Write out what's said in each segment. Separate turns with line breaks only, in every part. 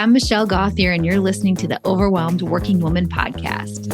I'm Michelle Gauthier, and you're listening to the Overwhelmed Working Woman podcast.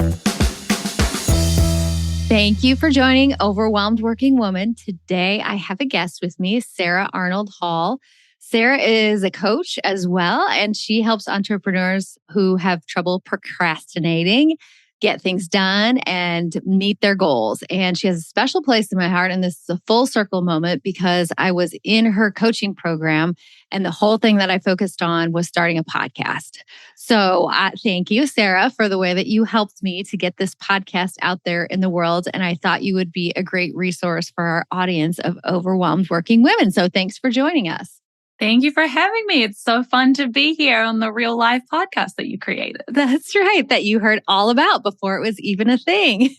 Thank you for joining Overwhelmed Working Woman. Today, I have a guest with me, Sarah Arnold-Hall. Sarah is a coach as well, and she helps entrepreneurs who have trouble procrastinating get things done and meet their goals. And she has a special place in my heart. And this is a full circle moment because I was in her coaching program and the whole thing that I focused on was starting a podcast. So thank you, Sarah, for the way that you helped me to get this podcast out there in the world. And I thought you would be a great resource for our audience of overwhelmed working women. So thanks for joining us.
Thank you for having me. It's so fun to be here on the real life podcast that you created.
That's right. That you heard all about before it was even a thing.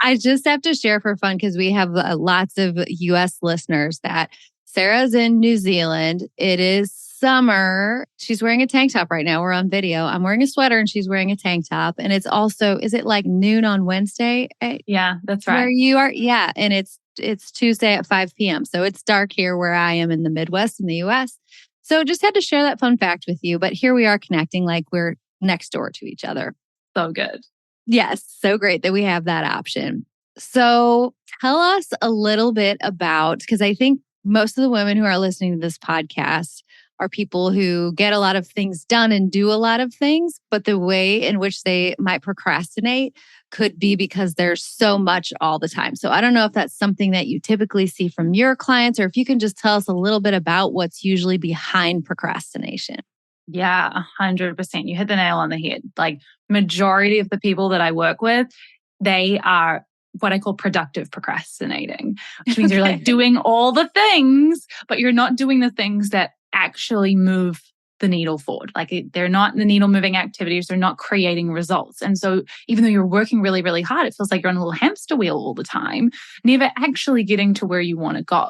I just have to share for fun because we have lots of US listeners that Sarah's in New Zealand. It is summer. She's wearing a tank top right now. We're on video. I'm wearing a sweater and she's wearing a tank top. And it's also, is it like noon on Wednesday?
Yeah, that's right.
Where you are? Yeah. And it's Tuesday at 5 p.m. So it's dark here where I am in the Midwest in the US. So just had to share that fun fact with you. But here we are connecting like we're next door to each other.
So good.
Yes. So great that we have that option. So tell us a little bit about, because I think most of the women who are listening to this podcast are people who get a lot of things done and do a lot of things, but the way in which they might procrastinate could be because there's so much all the time. So I don't know if that's something that you typically see from your clients, or if you can just tell us a little bit about what's usually behind procrastination.
Yeah, 100%. You hit the nail on the head. Like majority of the people that I work with, they are what I call productive procrastinating, which means you're like doing all the things, but you're not doing the things that actually move the needle forward. Like they're not the needle moving activities. They're not creating results. And so even though you're working really, really hard, it feels like you're on a little hamster wheel all the time, never actually getting to where you want to go.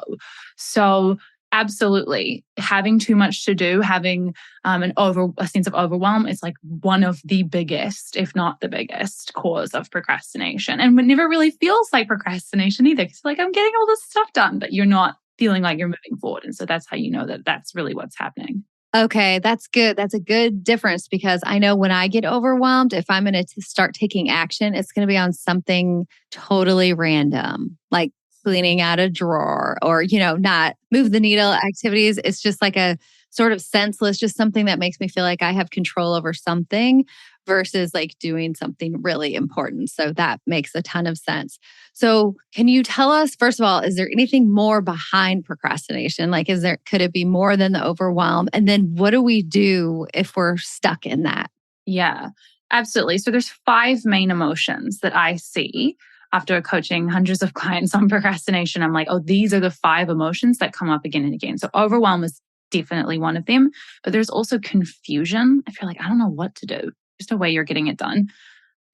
So absolutely, having too much to do, having a sense of overwhelm is like one of the biggest, if not the biggest, cause of procrastination. And it never really feels like procrastination either. Because like I'm getting all this stuff done, but you're not feeling like you're moving forward. And so that's how you know that that's really what's happening.
Okay, that's good. That's a good difference because I know when I get overwhelmed, if I'm going to start taking action, it's going to be on something totally random, like cleaning out a drawer or, not move the needle activities. It's just like a sort of senseless, just something that makes me feel like I have control over something versus like doing something really important. So that makes a ton of sense. So can you tell us, first of all, is there anything more behind procrastination? Like, could it be more than the overwhelm? And then what do we do if we're stuck in that?
Yeah, absolutely. So there's 5 main emotions that I see after coaching hundreds of clients on procrastination. I'm like, oh, these are the 5 emotions that come up again and again. So overwhelm is definitely one of them, but there's also confusion. I feel like I don't know what to do. Just a way you're getting it done.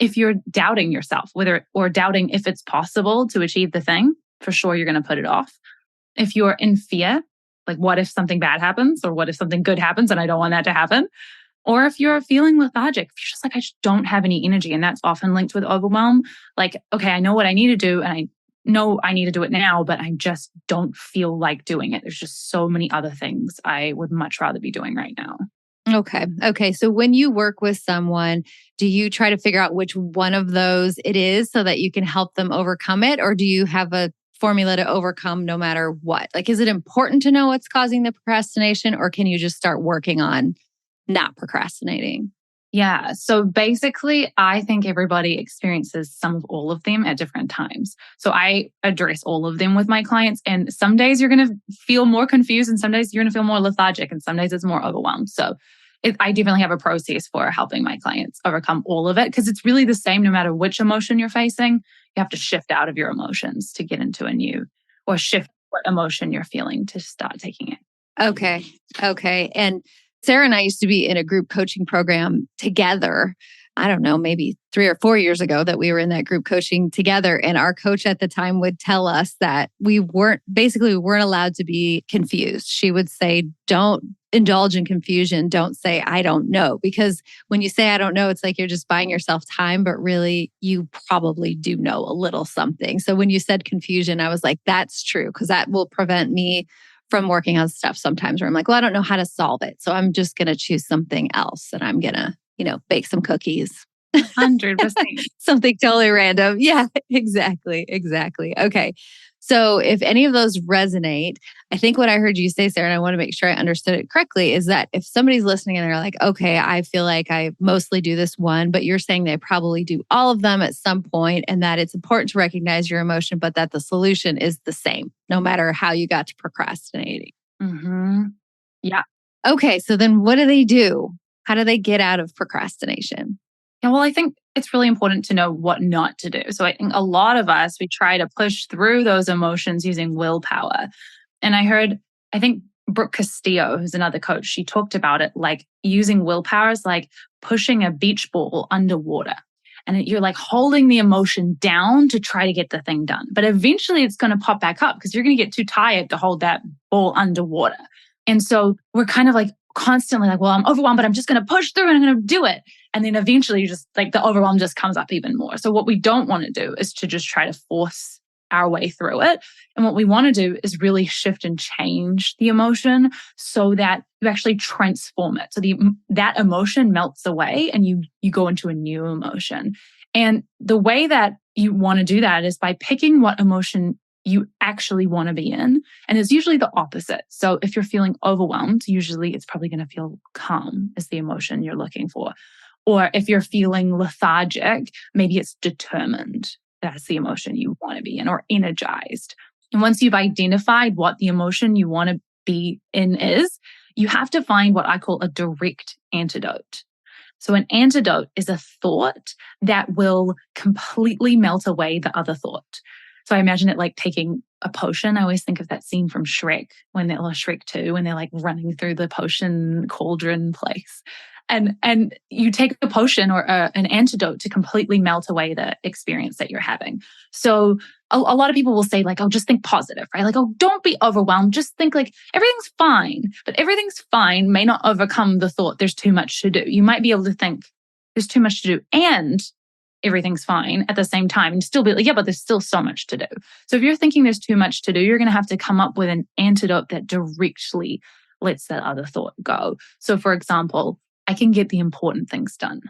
If you're doubting yourself, or doubting if it's possible to achieve the thing, for sure you're going to put it off. If you're in fear, like what if something bad happens, or what if something good happens and I don't want that to happen? Or if you're feeling lethargic, if you're just like, I just don't have any energy, and that's often linked with overwhelm. Like, okay, I know what I need to do, and I know I need to do it now, but I just don't feel like doing it. There's just so many other things I would much rather be doing right now.
Okay. So when you work with someone, do you try to figure out which one of those it is so that you can help them overcome it? Or do you have a formula to overcome no matter what? Like, is it important to know what's causing the procrastination, or can you just start working on not procrastinating?
Yeah. So basically, I think everybody experiences some of all of them at different times. So I address all of them with my clients. And some days you're going to feel more confused, and some days you're going to feel more lethargic, and some days it's more overwhelmed. So I definitely have a process for helping my clients overcome all of it, because it's really the same no matter which emotion you're facing. You have to shift out of your emotions to get into a new, or shift what emotion you're feeling to start taking it.
Okay. And Sarah and I used to be in a group coaching program together. I don't know, maybe 3 or 4 years ago that we were in that group coaching together. And our coach at the time would tell us that we weren't allowed to be confused. She would say, don't indulge in confusion. Don't say, I don't know. Because when you say, I don't know, it's like you're just buying yourself time, but really you probably do know a little something. So when you said confusion, I was like, that's true, because that will prevent me from working on stuff sometimes where I'm like, well, I don't know how to solve it. So I'm just going to choose something else and I'm going to, bake some cookies.
100%.
Something totally random. Yeah, exactly. Exactly. Okay. So if any of those resonate, I think what I heard you say, Sarah, and I want to make sure I understood it correctly, is that if somebody's listening and they're like, okay, I feel like I mostly do this one, but you're saying they probably do all of them at some point, and that it's important to recognize your emotion, but that the solution is the same, no matter how you got to procrastinating.
Mm-hmm. Yeah.
Okay. So then what do they do? How do they get out of procrastination?
Yeah, well, I think it's really important to know what not to do. So I think a lot of us, we try to push through those emotions using willpower. And I think Brooke Castillo, who's another coach, she talked about it like using willpower is like pushing a beach ball underwater. And you're like holding the emotion down to try to get the thing done. But eventually it's going to pop back up because you're going to get too tired to hold that ball underwater. And so we're kind of like constantly like, well, I'm overwhelmed, but I'm just going to push through and I'm going to do it. And then eventually you just like the overwhelm just comes up even more. So what we don't want to do is to just try to force our way through it. And what we want to do is really shift and change the emotion so that you actually transform it. So that emotion melts away and you go into a new emotion. And the way that you want to do that is by picking what emotion you actually want to be in. And it's usually the opposite. So if you're feeling overwhelmed, usually it's probably going to feel calm is the emotion you're looking for. Or if you're feeling lethargic, maybe it's determined. That's the emotion you want to be in, or energized. And once you've identified what the emotion you want to be in is, you have to find what I call a direct antidote. So an antidote is a thought that will completely melt away the other thought. So I imagine it like taking a potion. I always think of that scene from Shrek, Shrek 2, when they're like running through the potion cauldron place. And you take a potion or an antidote to completely melt away the experience that you're having. So a lot of people will say like, oh, just think positive, right? Like, oh, don't be overwhelmed. Just think like everything's fine. But everything's fine may not overcome the thought there's too much to do. You might be able to think there's too much to do and everything's fine at the same time and still be like, yeah, but there's still so much to do. So if you're thinking there's too much to do, you're going to have to come up with an antidote that directly lets that other thought go. So for example, I can get the important things done.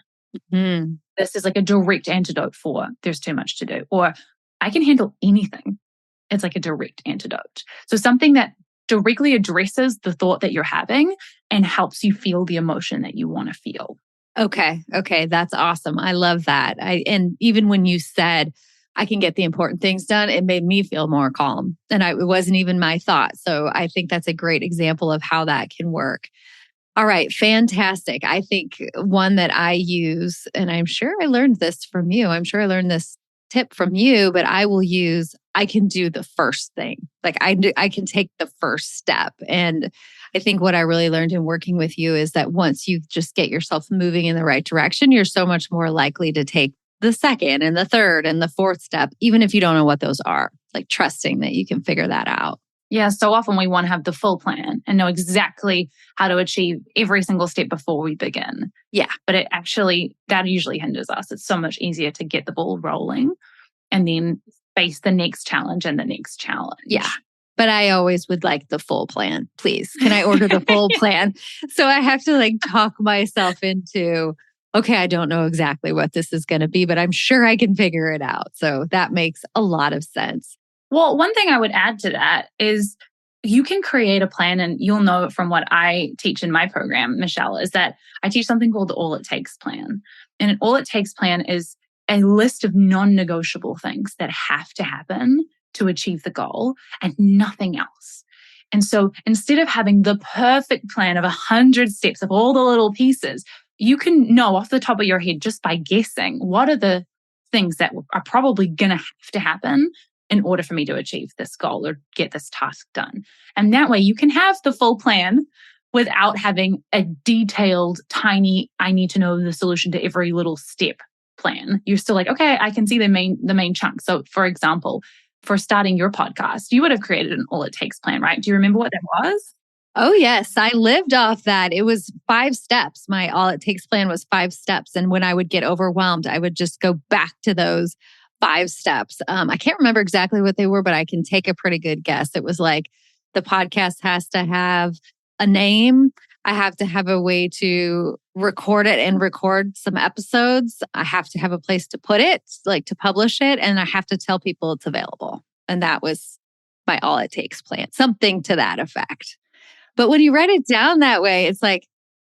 Mm-hmm. This is like a direct antidote for there's too much to do. Or I can handle anything. It's like a direct antidote. So something that directly addresses the thought that you're having and helps you feel the emotion that you want to feel.
Okay. That's awesome. I love that. And even when you said, I can get the important things done, it made me feel more calm. And it wasn't even my thought. So I think that's a great example of how that can work. All right. Fantastic. I think one that I use, and I'm sure I learned this from you. I'm sure I learned this tip from you, but I will use, I can do the first thing. Like I can take the first step. And I think what I really learned in working with you is that once you just get yourself moving in the right direction, you're so much more likely to take the second and the third and the fourth step, even if you don't know what those are, like trusting that you can figure that out.
Yeah, so often we want to have the full plan and know exactly how to achieve every single step before we begin.
Yeah.
But that usually hinders us. It's so much easier to get the ball rolling and then face the next challenge and the next challenge.
Yeah. But I always would like the full plan. Please, can I order the full plan? So I have to like talk myself into, okay, I don't know exactly what this is going to be, but I'm sure I can figure it out. So that makes a lot of sense.
Well, one thing I would add to that is you can create a plan, and you'll know it from what I teach in my program, Michelle, is that I teach something called the All It Takes plan. And an All It Takes plan is a list of non-negotiable things that have to happen to achieve the goal and nothing else. And so instead of having the perfect plan of 100 steps of all the little pieces, you can know off the top of your head just by guessing what are the things that are probably going to have to happen in order for me to achieve this goal or get this task done. And that way you can have the full plan without having a detailed, tiny, I need to know the solution to every little step plan. You're still like, okay, I can see the main chunk. So for example, for starting your podcast, you would have created an All It Takes plan, right? Do you remember what that was?
Oh, yes. I lived off that. It was 5 steps. My All It Takes plan was 5 steps. And when I would get overwhelmed, I would just go back to those 5 steps. I can't remember exactly what they were, but I can take a pretty good guess. It was like The podcast has to have a name. I have to have a way to record it and record some episodes. I have to have a place to put it, like to publish it. And I have to tell people it's available. And that was my all it takes plan, something to that effect. But when you write it down that way, it's like,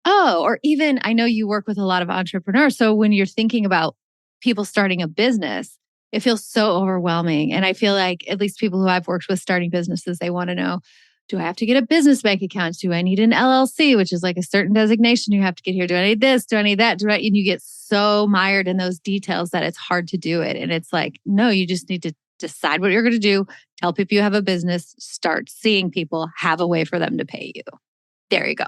oh, or even I know you work with a lot of entrepreneurs. So when you're thinking about people starting a business, it feels so overwhelming. And I feel like at least people who I've worked with starting businesses, they want to know, do I have to get a business bank account? Do I need an LLC, which is like a certain designation you have to get here? Do I need this? Do I need that? And you get so mired in those details that it's hard to do it. And it's like, no, you just need to decide what you're going to do. Tell people you have a business, start seeing people, have a way for them to pay you. There you go.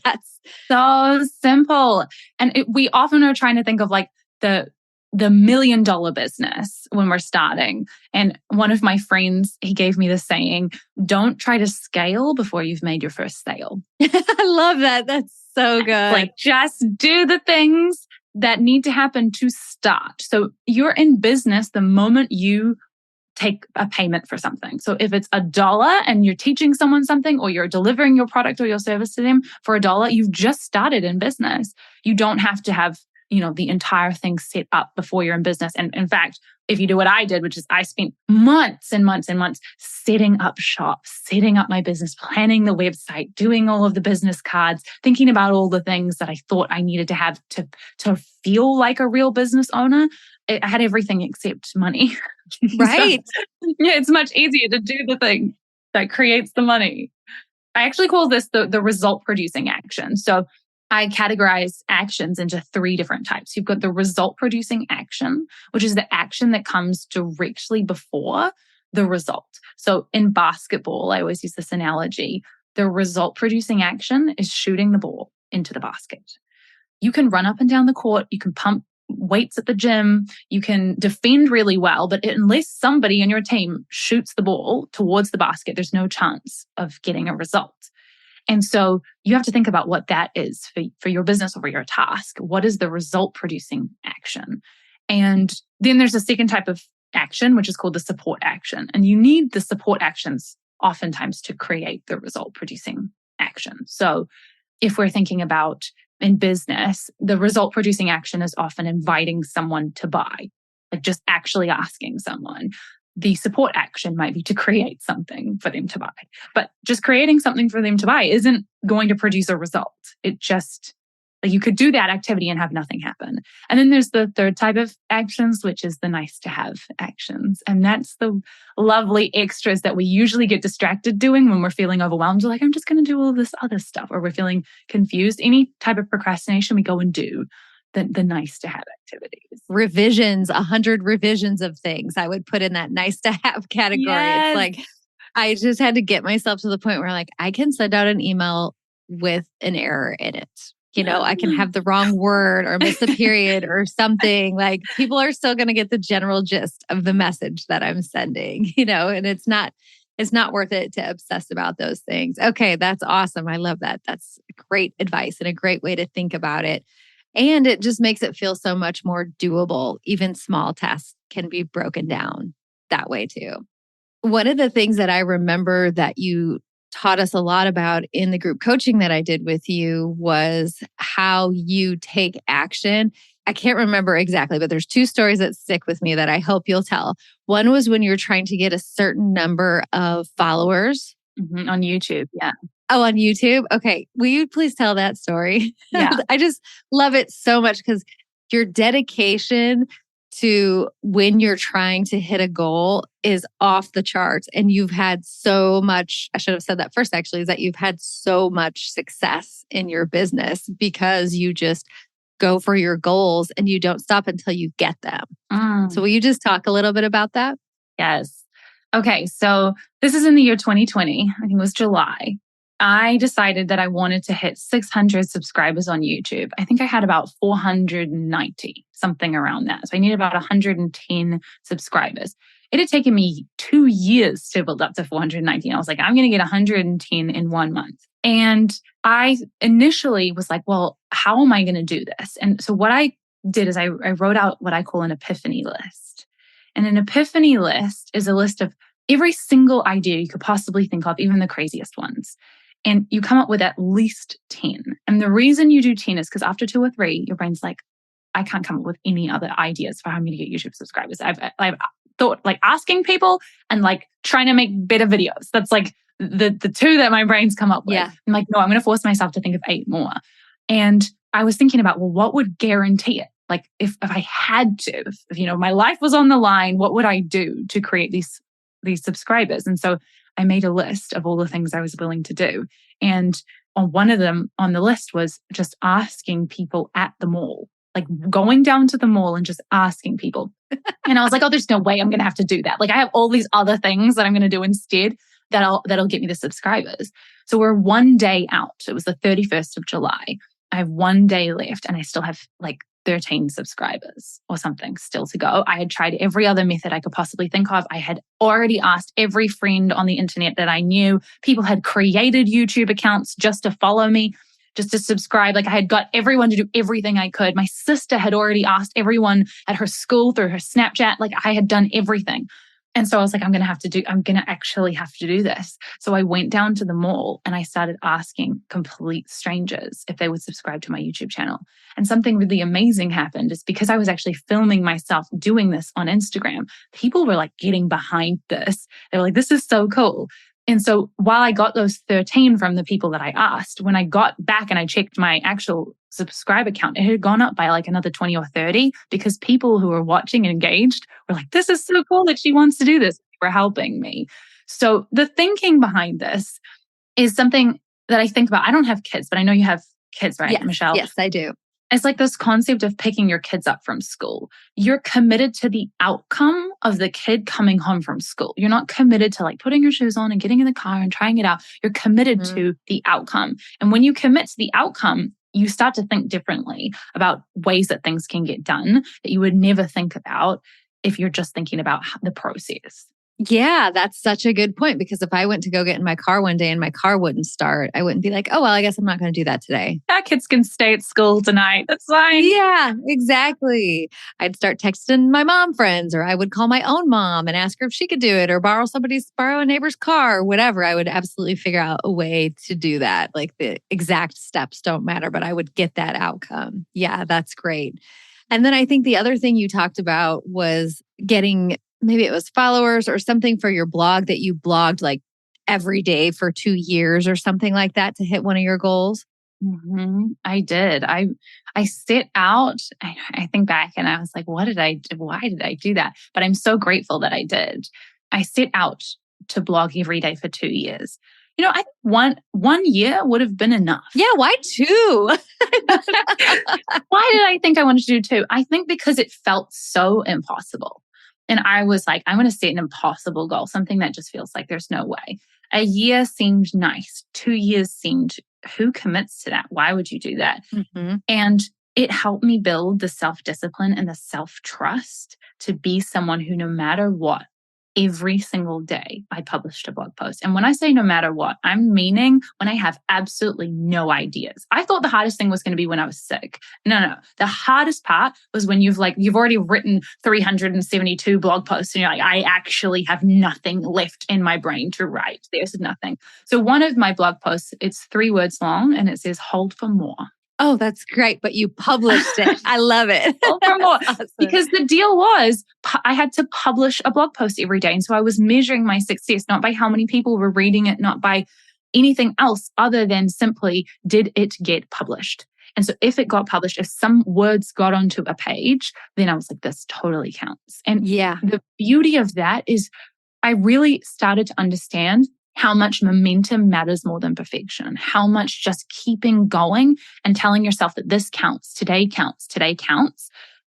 That's
so simple. And we often are trying to think of like the $1 million business when we're starting. And one of my friends, he gave me the saying, don't try to scale before you've made your first sale.
I love that. That's so good.
Like just do the things that need to happen to start. So you're in business the moment you take a payment for something. So if it's $1 and you're teaching someone something or you're delivering your product or your service to them for $1, you've just started in business. You don't have to have the entire thing set up before you're in business. And in fact, if you do what I did, which is I spent months and months and months setting up shop, setting up my business, planning the website, doing all of the business cards, thinking about all the things that I thought I needed to have to feel like a real business owner. I had everything except money.
Right.
So, yeah, it's much easier to do the thing that creates the money. I actually call this the result producing action. So I categorize actions into 3 different types. You've got the result producing action, which is the action that comes directly before the result. So in basketball, I always use this analogy. The result producing action is shooting the ball into the basket. You can run up and down the court. You can pump weights at the gym. You can defend really well, but unless somebody on your team shoots the ball towards the basket, there's no chance of getting a result. And so you have to think about what that is for your business or for your task. What is the result producing action? And then there's a second type of action, which is called the support action. And you need the support actions oftentimes to create the result producing action. So if we're thinking about in business, the result producing action is often inviting someone to buy, like just actually asking someone. The support action might be to create something for them to buy. But just creating something for them to buy isn't going to produce a result. It just, like you could do that activity and have nothing happen. And then there's the third type of actions, which is the nice to have actions. And that's the lovely extras that we usually get distracted doing when we're feeling overwhelmed. We're like, I'm just going to do all this other stuff. Or we're feeling confused. Any type of procrastination, we go and do the nice to have activities.
Revisions, 100 revisions of things I would put in that nice to have category.
Yes.
It's like, I just had to get myself to the point where like, I can send out an email with an error in it. I can have the wrong word or miss a period or something. Like people are still going to get the general gist of the message that I'm sending, and it's not worth it to obsess about those things. Okay, that's awesome. I love that. That's great advice and a great way to think about it. And it just makes it feel so much more doable. Even small tasks can be broken down that way too. One of the things that I remember that you taught us a lot about in the group coaching that I did with you was how you take action. I can't remember exactly, but there's 2 stories that stick with me that I hope you'll tell. One was when you were trying to get a certain number of followers.
On YouTube. Yeah.
Oh, on YouTube? Okay. Will you please tell that story?
Yeah.
I just love it so much because your dedication to when you're trying to hit a goal is off the charts. And you've had so much, I should have said that first actually, is that you've had so much success in your business because you just go for your goals and you don't stop until you get them. So will you just talk a little bit about that?
Yes. Okay. So this is in the year 2020. I think it was July. I decided that I wanted to hit 600 subscribers on YouTube. I think I had about 490, something around that. So I needed about 110 subscribers. It had taken me 2 years to build up to 490. And I was like, I'm going to get 110 in 1 month. And I initially was like, well, how am I going to do this? And so what I did is I wrote out what I call an epiphany list. And an epiphany list is a list of every single idea you could possibly think of, even the craziest ones. And you come up with at least 10. And the reason you do 10 is because after 2 or 3, your brain's like, I can't come up with any other ideas for how I'm going to get YouTube subscribers. I've thought like asking people and like trying to make better videos. That's like the 2 that my brain's come up with.
Yeah.
I'm like, no, I'm going to force myself to think of 8 more. And I was thinking about, well, what would guarantee it? Like if I had to, if my life was on the line, what would I do to create these subscribers? And so I made a list of all the things I was willing to do. And on one of them on the list was just asking people at the mall, like going down to the mall and just asking people. And I was like, oh, there's no way I'm going to have to do that. Like I have all these other things that I'm going to do instead that'll get me the subscribers. So we're 1 day out. It was the 31st of July. I have 1 day left and I still have like 13 subscribers or something still to go. I had tried every other method I could possibly think of. I had already asked every friend on the internet that I knew. People had created YouTube accounts just to follow me, just to subscribe. Like I had got everyone to do everything I could. My sister had already asked everyone at her school through her Snapchat. Like I had done everything. And so I was like, I'm going to actually have to do this. So I went down to the mall and I started asking complete strangers if they would subscribe to my YouTube channel. And something really amazing happened is because I was actually filming myself doing this on Instagram. People were like getting behind this. They were like, this is so cool. And so while I got those 13 from the people that I asked, when I got back and I checked my actual subscriber count, it had gone up by like another 20 or 30 because people who were watching and engaged were like, this is so cool that she wants to do this. They were helping me. So the thinking behind this is something that I think about. I don't have kids, but I know you have kids, right,
Yes,
Michelle?
Yes, I do.
It's like this concept of picking your kids up from school. You're committed to the outcome of the kid coming home from school. You're not committed to like putting your shoes on and getting in the car and trying it out. You're committed to the outcome. And when you commit to the outcome, you start to think differently about ways that things can get done that you would never think about if you're just thinking about the process.
Yeah, that's such a good point because if I went to go get in my car one day and my car wouldn't start, I wouldn't be like, oh, well, I guess I'm not going to do that today.
That kids can stay at school tonight. That's fine.
Yeah, exactly. I'd start texting my mom friends, or I would call my own mom and ask her if she could do it, or borrow a neighbor's car, or whatever. I would absolutely figure out a way to do that. Like the exact steps don't matter, but I would get that outcome. Yeah, that's great. And then I think the other thing you talked about was getting, maybe it was followers or something for your blog that you blogged like every day for 2 years or something like that to hit one of your goals.
I did. I set out, I think back and I was like, what did I do? Why did I do that? But I'm so grateful that I did. I set out to blog every day for 2 years. I think one year would have been enough.
Yeah, why 2?
Why did I think I wanted to do 2? I think because it felt so impossible. And I was like, I'm going to set an impossible goal, something that just feels like there's no way. A year seemed nice. 2 years seemed, who commits to that? Why would you do that? And it helped me build the self-discipline and the self-trust to be someone who, no matter what, every single day I published a blog post. And when I say no matter what, I'm meaning when I have absolutely no ideas. I thought the hardest thing was going to be when I was sick. No. The hardest part was when you've already written 372 blog posts and you're like, I actually have nothing left in my brain to write. There's nothing. So one of my blog posts, it's 3 words long and it says, hold for more.
Oh, that's great. But you published it. I love it.
Hold for more. Awesome. Because the deal was I had to publish a blog post every day. And so I was measuring my success, not by how many people were reading it, not by anything else other than simply, did it get published? And so if it got published, if some words got onto a page, then I was like, this totally counts. And the beauty of that is I really started to understand how much momentum matters more than perfection, how much just keeping going and telling yourself that this counts, today counts, today counts.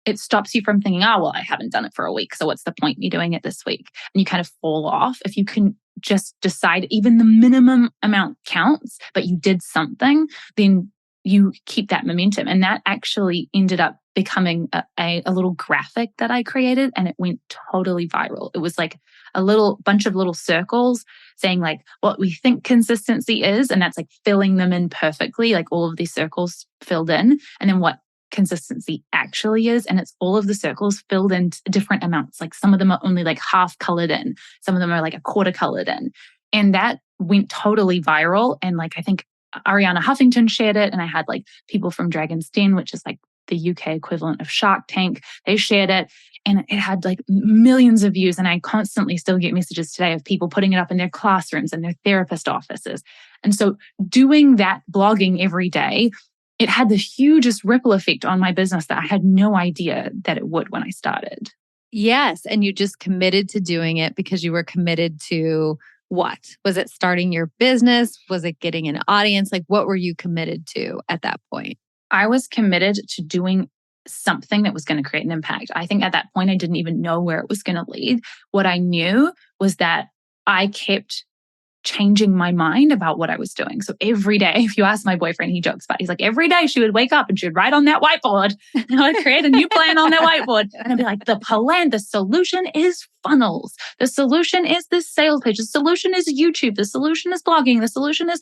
It stops you from thinking, oh, well, I haven't done it for a week, so what's the point in me doing it this week? And you kind of fall off. If you can just decide even the minimum amount counts, but you did something, then you keep that momentum. And that actually ended up becoming a little graphic that I created, and it went totally viral. It was like a little bunch of little circles saying like what we think consistency is, and that's like filling them in perfectly, like all of these circles filled in, and then what consistency actually is. And it's all of the circles filled in different amounts. Like some of them are only like half colored in, some of them are like a quarter colored in. And that went totally viral. And like, I think Ariana Huffington shared it. And I had like people from Dragon's Den, which is like the UK equivalent of Shark Tank. They shared it and it had like millions of views. And I constantly still get messages today of people putting it up in their classrooms and their therapist offices. And so doing that blogging every day, it had the hugest ripple effect on my business that I had no idea that it would when I started.
Yes. And you just committed to doing it because you were committed to what? Was it starting your business? Was it getting an audience? Like, what were you committed to at that point?
I was committed to doing something that was going to create an impact. I think at that point, I didn't even know where it was going to lead. What I knew was that I kept changing my mind about what I was doing. So every day, if you ask my boyfriend, he jokes about it. He's like, every day she would wake up and she would write on that whiteboard and I would create a new plan on that whiteboard. And I'd be like, the solution is funnels. The solution is this sales page. The solution is YouTube. The solution is blogging. The solution is,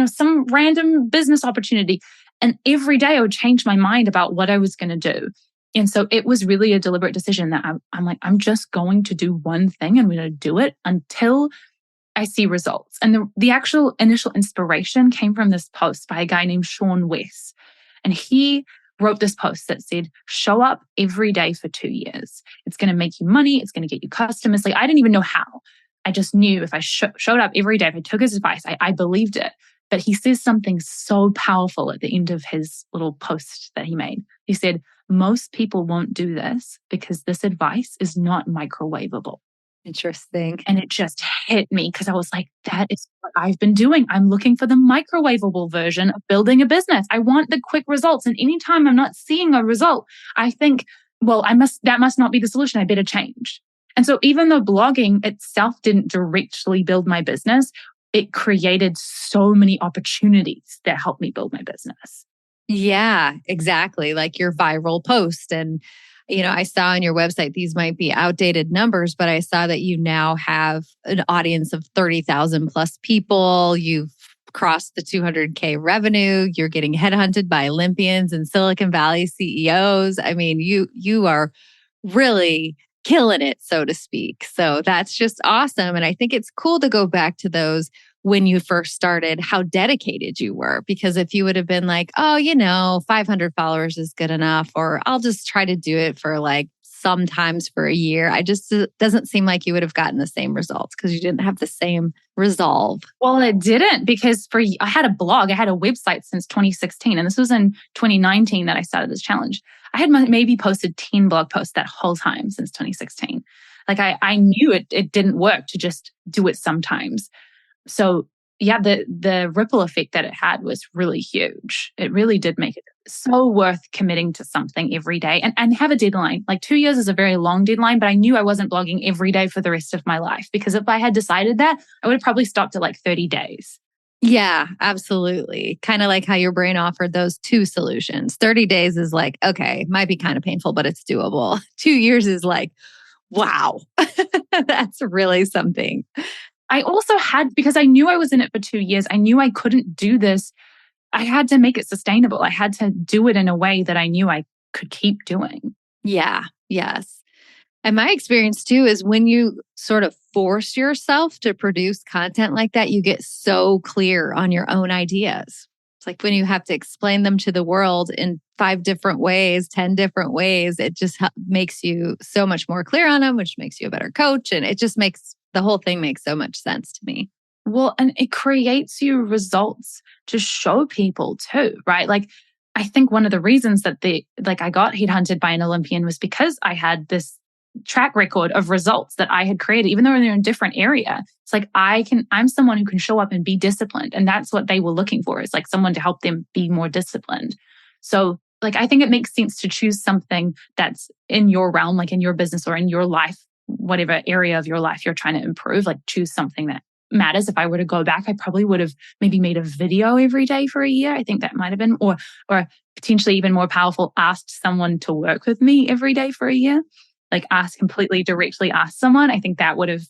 some random business opportunity. And every day I would change my mind about what I was going to do. And so it was really a deliberate decision that I'm like, I'm just going to do one thing. I'm going to do it until I see results. And the actual initial inspiration came from this post by a guy named Sean West. And he wrote this post that said, show up every day for 2 years. It's going to make you money. It's going to get you customers. Like, I didn't even know how. I just knew if I showed up every day, if I took his advice, I believed it. But he says something so powerful at the end of his little post that he made. He said, most people won't do this because this advice is not microwavable.
Interesting.
And it just hit me because I was like, that is what I've been doing. I'm looking for the microwavable version of building a business. I want the quick results. And anytime I'm not seeing a result, I think, well, that must not be the solution. I better change. And so even though blogging itself didn't directly build my business, it created so many opportunities that helped me build my business.
Yeah, exactly. Like your viral post. And, I saw on your website, these might be outdated numbers, but I saw that you now have an audience of 30,000 plus people. You've crossed the 200K revenue. You're getting headhunted by Olympians and Silicon Valley CEOs. I mean, you are really killing it, so to speak. So that's just awesome. And I think it's cool to go back to those when you first started, how dedicated you were. Because if you would have been like, 500 followers is good enough, or I'll just try to do it for like sometimes for a year, it doesn't seem like you would have gotten the same results because you didn't have the same resolve.
Well, it didn't because I had a blog, I had a website since 2016. And this was in 2019 that I started this challenge. I had maybe posted 10 blog posts that whole time since 2016. Like I knew it didn't work to just do it sometimes. So yeah, the ripple effect that it had was really huge. It really did make it so worth committing to something every day and have a deadline. Like 2 years is a very long deadline, but I knew I wasn't blogging every day for the rest of my life because if I had decided that, I would have probably stopped at like 30 days.
Yeah, absolutely. Kind of like how your brain offered those 2 solutions. 30 days is like, okay, might be kind of painful, but it's doable. 2 years is like, wow, that's really something.
I also had, because I knew I was in it for 2 years, I knew I couldn't do this. I had to make it sustainable. I had to do it in a way that I knew I could keep doing.
Yeah, yes. And my experience too is when you sort of force yourself to produce content like that, you get so clear on your own ideas. It's like when you have to explain them to the world in 5 different ways, 10 different ways, it just makes you so much more clear on them, which makes you a better coach. And it just makes the whole thing makes so much sense to me.
Well, and it creates you results to show people too, right? Like, I think one of the reasons that I got headhunted by an Olympian was because I had this track record of results that I had created, even though they're in a different area. It's like, I'm someone who can show up and be disciplined. And that's what they were looking for, is like someone to help them be more disciplined. So like, I think it makes sense to choose something that's in your realm, like in your business or in your life, whatever area of your life you're trying to improve, like choose something that matters. If I were to go back, I probably would have maybe made a video every day for a year. I think that might have been, or potentially even more powerful, asked someone to work with me every day for a year. Like directly ask someone. I think that would have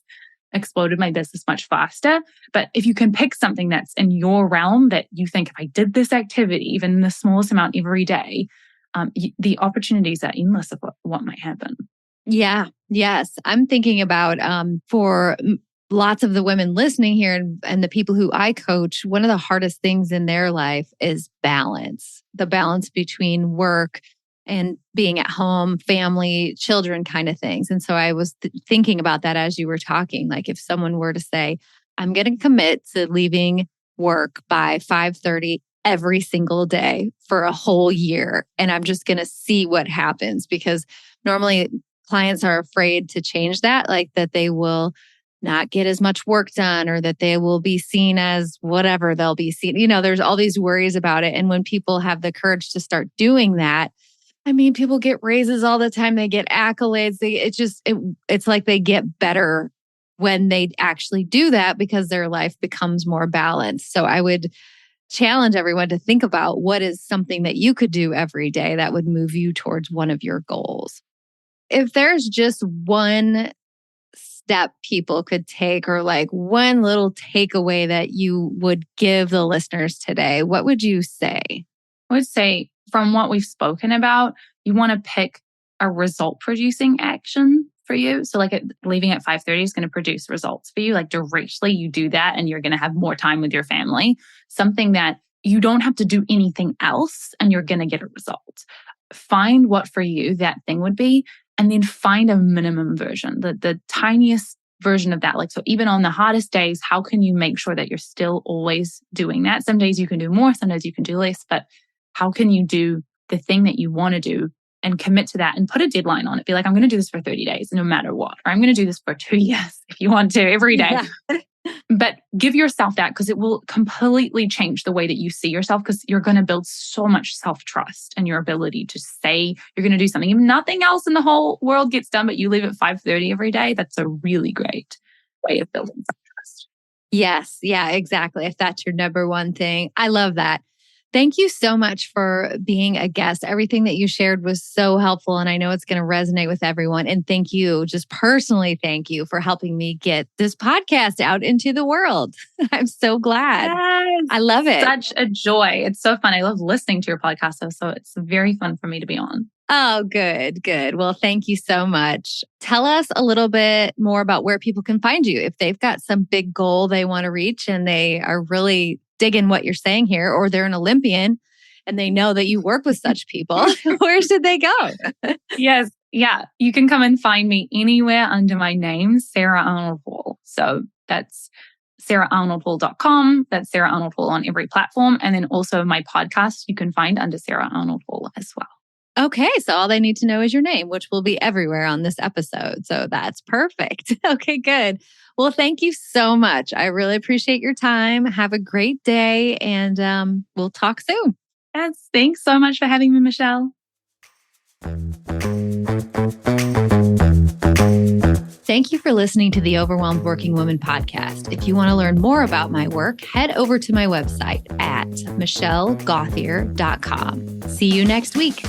exploded my business much faster. But if you can pick something that's in your realm that you think, if I did this activity, even the smallest amount every day, the opportunities are endless of what might happen.
Yeah. Yes. I'm thinking about for lots of the women listening here and the people who I coach, one of the hardest things in their life is balance, the balance between work and being at home, family, children kind of things. And so I was thinking about that as you were talking, like if someone were to say, I'm going to commit to leaving work by 5:30 every single day for a whole year. And I'm just going to see what happens, because normally clients are afraid to change that, like that they will not get as much work done or that they will be seen as whatever they'll be seen. There's all these worries about it. And when people have the courage to start doing that, I mean, people get raises all the time. They get accolades. It's like they get better when they actually do that because their life becomes more balanced. So I would challenge everyone to think about what is something that you could do every day that would move you towards one of your goals. If there's just one step people could take or like one little takeaway that you would give the listeners today, what would you say?
I would say from what we've spoken about, you want to pick a result producing action for you. So like leaving at 5:30 is going to produce results for you. Like directly you do that and you're going to have more time with your family. Something that you don't have to do anything else and you're going to get a result. Find what for you that thing would be, and then find a minimum version, the tiniest version of that. Like, so even on the hardest days, how can you make sure that you're still always doing that? Some days you can do more, some days you can do less, but how can you do the thing that you want to do and commit to that and put a deadline on it? Be like, I'm going to do this for 30 days, no matter what. Or I'm going to do this for 2 years if you want to, every day. Yeah. But give yourself that, because it will completely change the way that you see yourself, because you're going to build so much self-trust and your ability to say you're going to do something. If nothing else in the whole world gets done, but you leave at 5:30 every day, that's a really great way of building self-trust.
Yes. Yeah, exactly. If that's your number one thing. I love that. Thank you so much for being a guest. Everything that you shared was so helpful, and I know it's going to resonate with everyone. And thank you, just personally, thank you for helping me get this podcast out into the world. I'm so glad.
Yes,
I love it.
Such a joy. It's so fun. I love listening to your podcast. So it's very fun for me to be on.
Oh, good, good. Well, thank you so much. Tell us a little bit more about where people can find you. If they've got some big goal they want to reach and they are really digging what you're saying here, or they're an Olympian and they know that you work with such people, where should they go?
Yes. Yeah. You can come and find me anywhere under my name, Sarah Arnold-Hall. So that's saraharnoldhall.com. That's Sarah Arnold-Hall on every platform. And then also my podcast, you can find under Sarah Arnold-Hall as well.
Okay. So all they need to know is your name, which will be everywhere on this episode. So that's perfect. Okay, good. Well, thank you so much. I really appreciate your time. Have a great day, and we'll talk soon.
Yes. Thanks so much for having me, Michelle.
Thank you for listening to the Overwhelmed Working Woman podcast. If you want to learn more about my work, head over to my website at michellegauthier.com. See you next week.